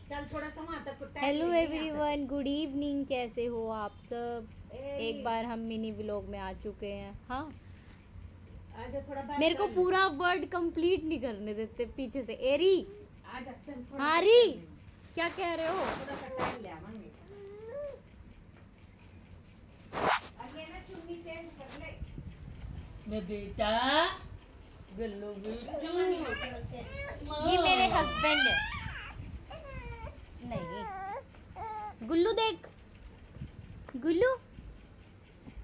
चल थोड़ा सा वहाँ तक। Hello everyone, good evening. कैसे हो आप सब? एक बार हम मिनी व्लॉग में आ चुके हैं। हाँ, आजा थोड़ा बाहर मेरे को निकाल लो। पूरा वर्ड कंप्लीट नहीं करने देते पीछे से। एरी, आजा चल थोड़ा सा हारी, टहल ले। क्या कह रहे हो? थोड़ा सा टहल ले आवांगे। आगे ना चुन्नी चेंज कर ले। मैं बेटा गल्लू बिट्टू ये मेरे हस्बैंड है। नहीं, गुल्लू देख, गुल्लू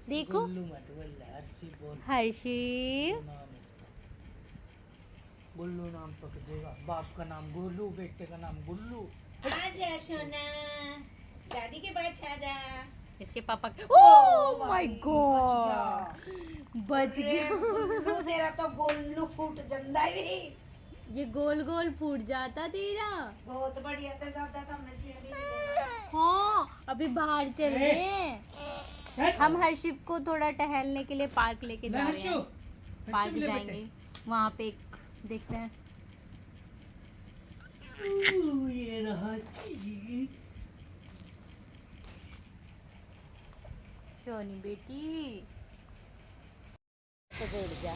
देखो। गुल्लू मत बोल, हर्षी बोल। हर्षी, जो नाम है इसका गुल्लू नाम पक जाएगा। बाप का नाम गोलू, बेटे का नाम गुल्लू। आजा सोना, दादी के पास आजा। इसके पापा। ओह माय गॉड, बच अरे गया। गुल्लू तेरा तो गोल्लू फूट जंदा ही। ये गोल गोल फूट जाता तेरा। बहुत बढ़िया तो दादा तो हमने छेड़ भी नहीं देना। हाँ, अभी बाहर चल रहे हैं। हम हर्षिव को थोड़ा टहलने के लिए पार्क लेके जा रहे हैं। पार्क जाएंगे, वहाँ पे एक देखते हैं। ये रहा जी। सोनी बेटी तो बैठ जा।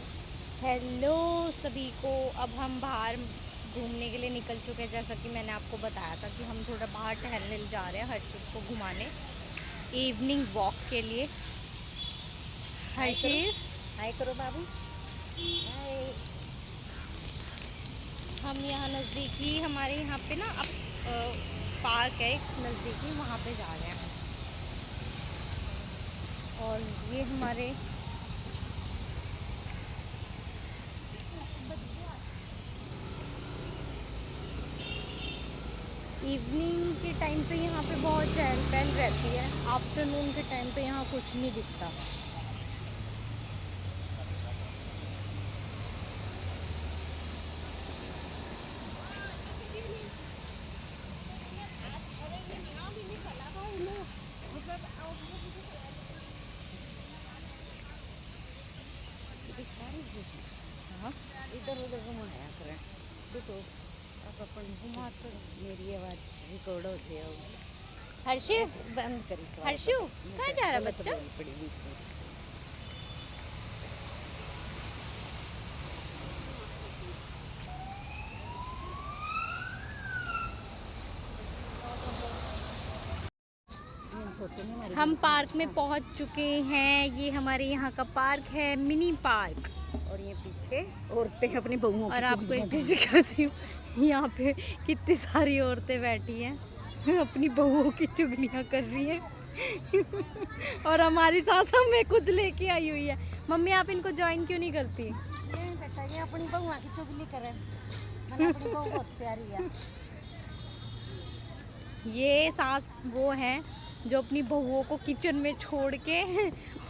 हेलो सभी को, अब हम बाहर घूमने के लिए निकल चुके हैं। जैसा कि मैंने आपको बताया था कि हम थोड़ा बाहर टहलने जा रहे हैं, हर्षिव को घुमाने इवनिंग वॉक के लिए। हर्षिव, हाय करो बाबू। हाय। हम यहाँ नज़दीकी, हमारे यहाँ पे ना पार्क है एक नज़दीकी, वहाँ पे जा रहे हैं। और ये हमारे इवनिंग के टाइम पे यहाँ पे बहुत चहल पहल रहती है। आफ्टरनून के टाइम पे यहाँ कुछ नहीं दिखता। हाँ, इधर उधर घुमाया करें तो अब अपन घुमा तो मेरी आवाज रिकॉर्ड हो जाए। हर्षिव, बंद करी सवाल। हर्षु, कहाँ जा रहा बच्चा? पड़ी बीच में। हम पार्क में पहुंच चुके हैं। ये हमारे यहाँ का पार्क है, मिनी पार्क। और ये पीछे औरतें अपनी बहुओं और आपको एक चीज़ दिखाती हूँ, यहाँ पे कितनी सारी औरतें बैठी हैं, अपनी बहुओं की चुगलियाँ कर रही हैं। और हमारी सास हमें खुद लेके आई हुई है। मम्मी आप इनको ज्वाइन क्यों नहीं करती? ये अपनी बहुआ की चुगली करें। मैंने अपनी बहू बहुत प्यारी है। ये सास वो हैं जो अपनी बहुओं को किचन में छोड़ के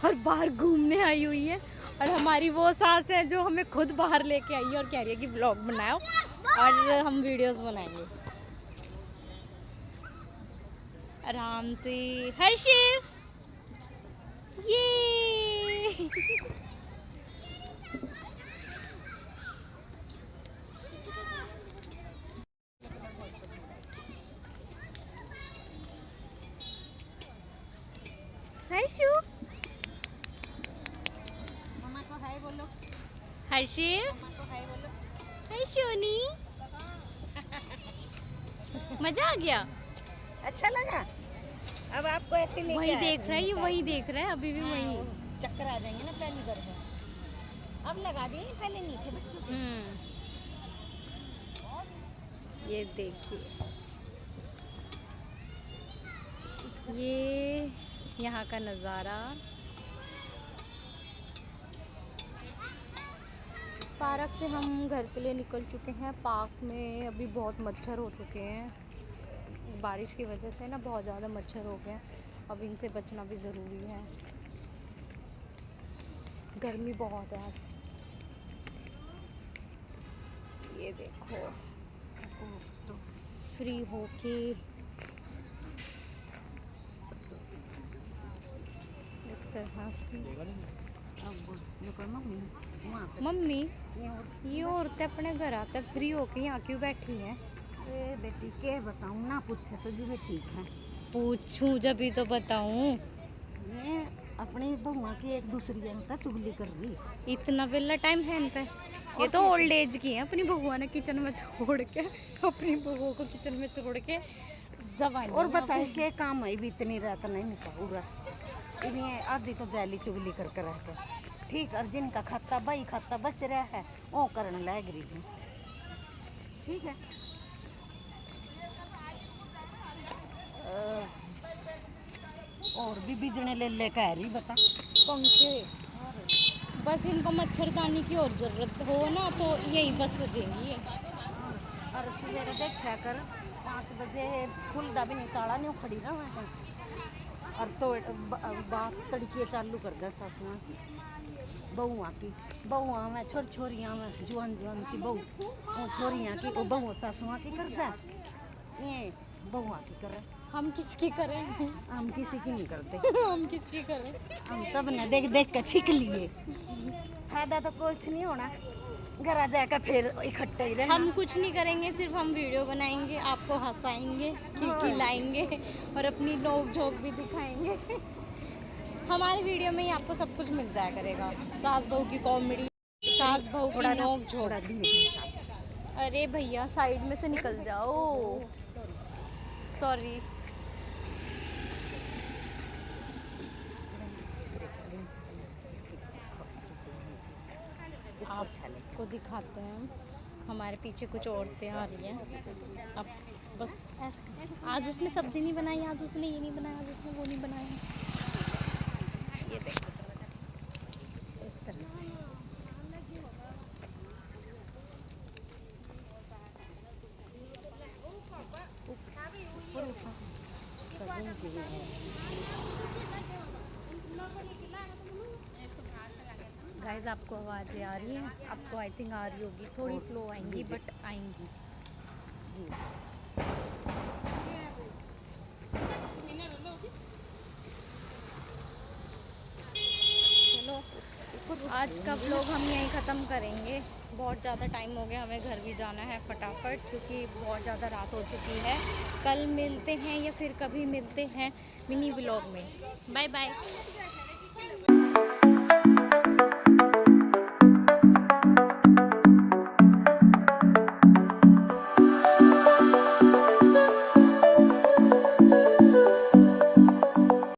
और बाहर घूमने आई हुई है। और हमारी वो सास है जो हमें खुद बाहर लेके आई है और कह रही है कि व्लॉग बनाओ और हम वीडियोस बनाएंगे आराम से। हर्षिव, ये हर्षु, मम्मा को हाय बोलो। हर्षिव, मम्मा को हाय बोलो। हर्षोनी, मजा आ गया? अच्छा लगा। अब आपको ऐसे लेके वही आया देख रहा है, ये घूमने वही पार्क में। देख रहा है, अभी भी हाँ, वही। वो चक्कर आ जाएंगे ना पहली बार में। अब लगा दिए, पहले नहीं थे बच्चों के। ये देखिए, ये यहाँ का नज़ारा। पार्क से हम घर के लिए निकल चुके हैं। पार्क में अभी बहुत मच्छर हो चुके हैं, बारिश की वजह से ना बहुत ज़्यादा मच्छर हो गए हैं। अब इनसे बचना भी ज़रूरी है, गर्मी बहुत है आज। ये देखो, फ्री होके इस तरह से। मम्मी, ये औरतें अपने घर आते फ्री होके यहाँ क्यों बैठी हैं? ए बेटी के बताऊँ ना पूछे तो जी भी ठीक है। पूछूं जब ही तो बताऊं। ये अपनी बहुआ की एक दूसरी जनता चुगली कर रही। इतना वेला टाइम है इनका। ये तो ओल्ड एज की है। अपनी बहुआ ने किचन में छोड़ के, अपनी बहुओं को किचन में छोड़ के जवानी। और बताए के काम है भी इतनी रात नहीं निकल पूरा। इन्हें आधी तो जैली चुगली करके रहते ठीक। और जिनका खाता भाई खाता बच रहा है वो करने लग रही है। ठीक है। और भी बिजने ले कह रही बता। पंखे। बस इनको मच्छरदानी की और जरूरत हो ना तो यही बस देंगी। और सवेरे देखा कर 5 बजे खुलदा भी नहीं ताला नहीं खड़ी रहा है। और तो बात तड़किए चालू कर गया सासुआ की बहुआ में छोरियाँ में जुआन सी बहू वो छोरियाँ की वो बहुआ सासुआ की करता ये बहुआ की करे। हम किसकी करें? हम किसी की नहीं करते। हम किसकी करें? हम सब ने देख देख कर छिक लिए। फायदा तो कुछ नहीं होना। घर आ जाकर फिर इकट्ठे ही रहना। हम कुछ नहीं करेंगे, सिर्फ हम वीडियो बनाएंगे, आपको हंसाएंगे, खिलाएंगे और अपनी नोक झोंक भी दिखाएंगे। हमारे वीडियो में ही आपको सब कुछ मिल जाया करेगा। सास बहू की कॉमेडी, सास बहू की नोक झोंक। अरे भैया साइड में से निकल जाओ। सॉरी। आपको दिखाते हैं हम। हमारे पीछे कुछ औरतें आ रही हैं। अब बस आज उसने सब्जी नहीं बनाई, आज उसने ये नहीं बनाया, आज उसने वो नहीं बनाया। ये देखो इस तरह से। गाइस आपको आवाज़ें आ रही हैं? आपको आई थिंक आ रही होगी, थोड़ी स्लो आएंगी बट आएंगी। चलो आज का व्लॉग हम यहीं ख़त्म करेंगे। बहुत ज़्यादा टाइम हो गया, हमें घर भी जाना है फटाफट क्योंकि बहुत ज़्यादा रात हो चुकी है। कल मिलते हैं या फिर कभी मिलते हैं मिनी व्लॉग में। Bye bye.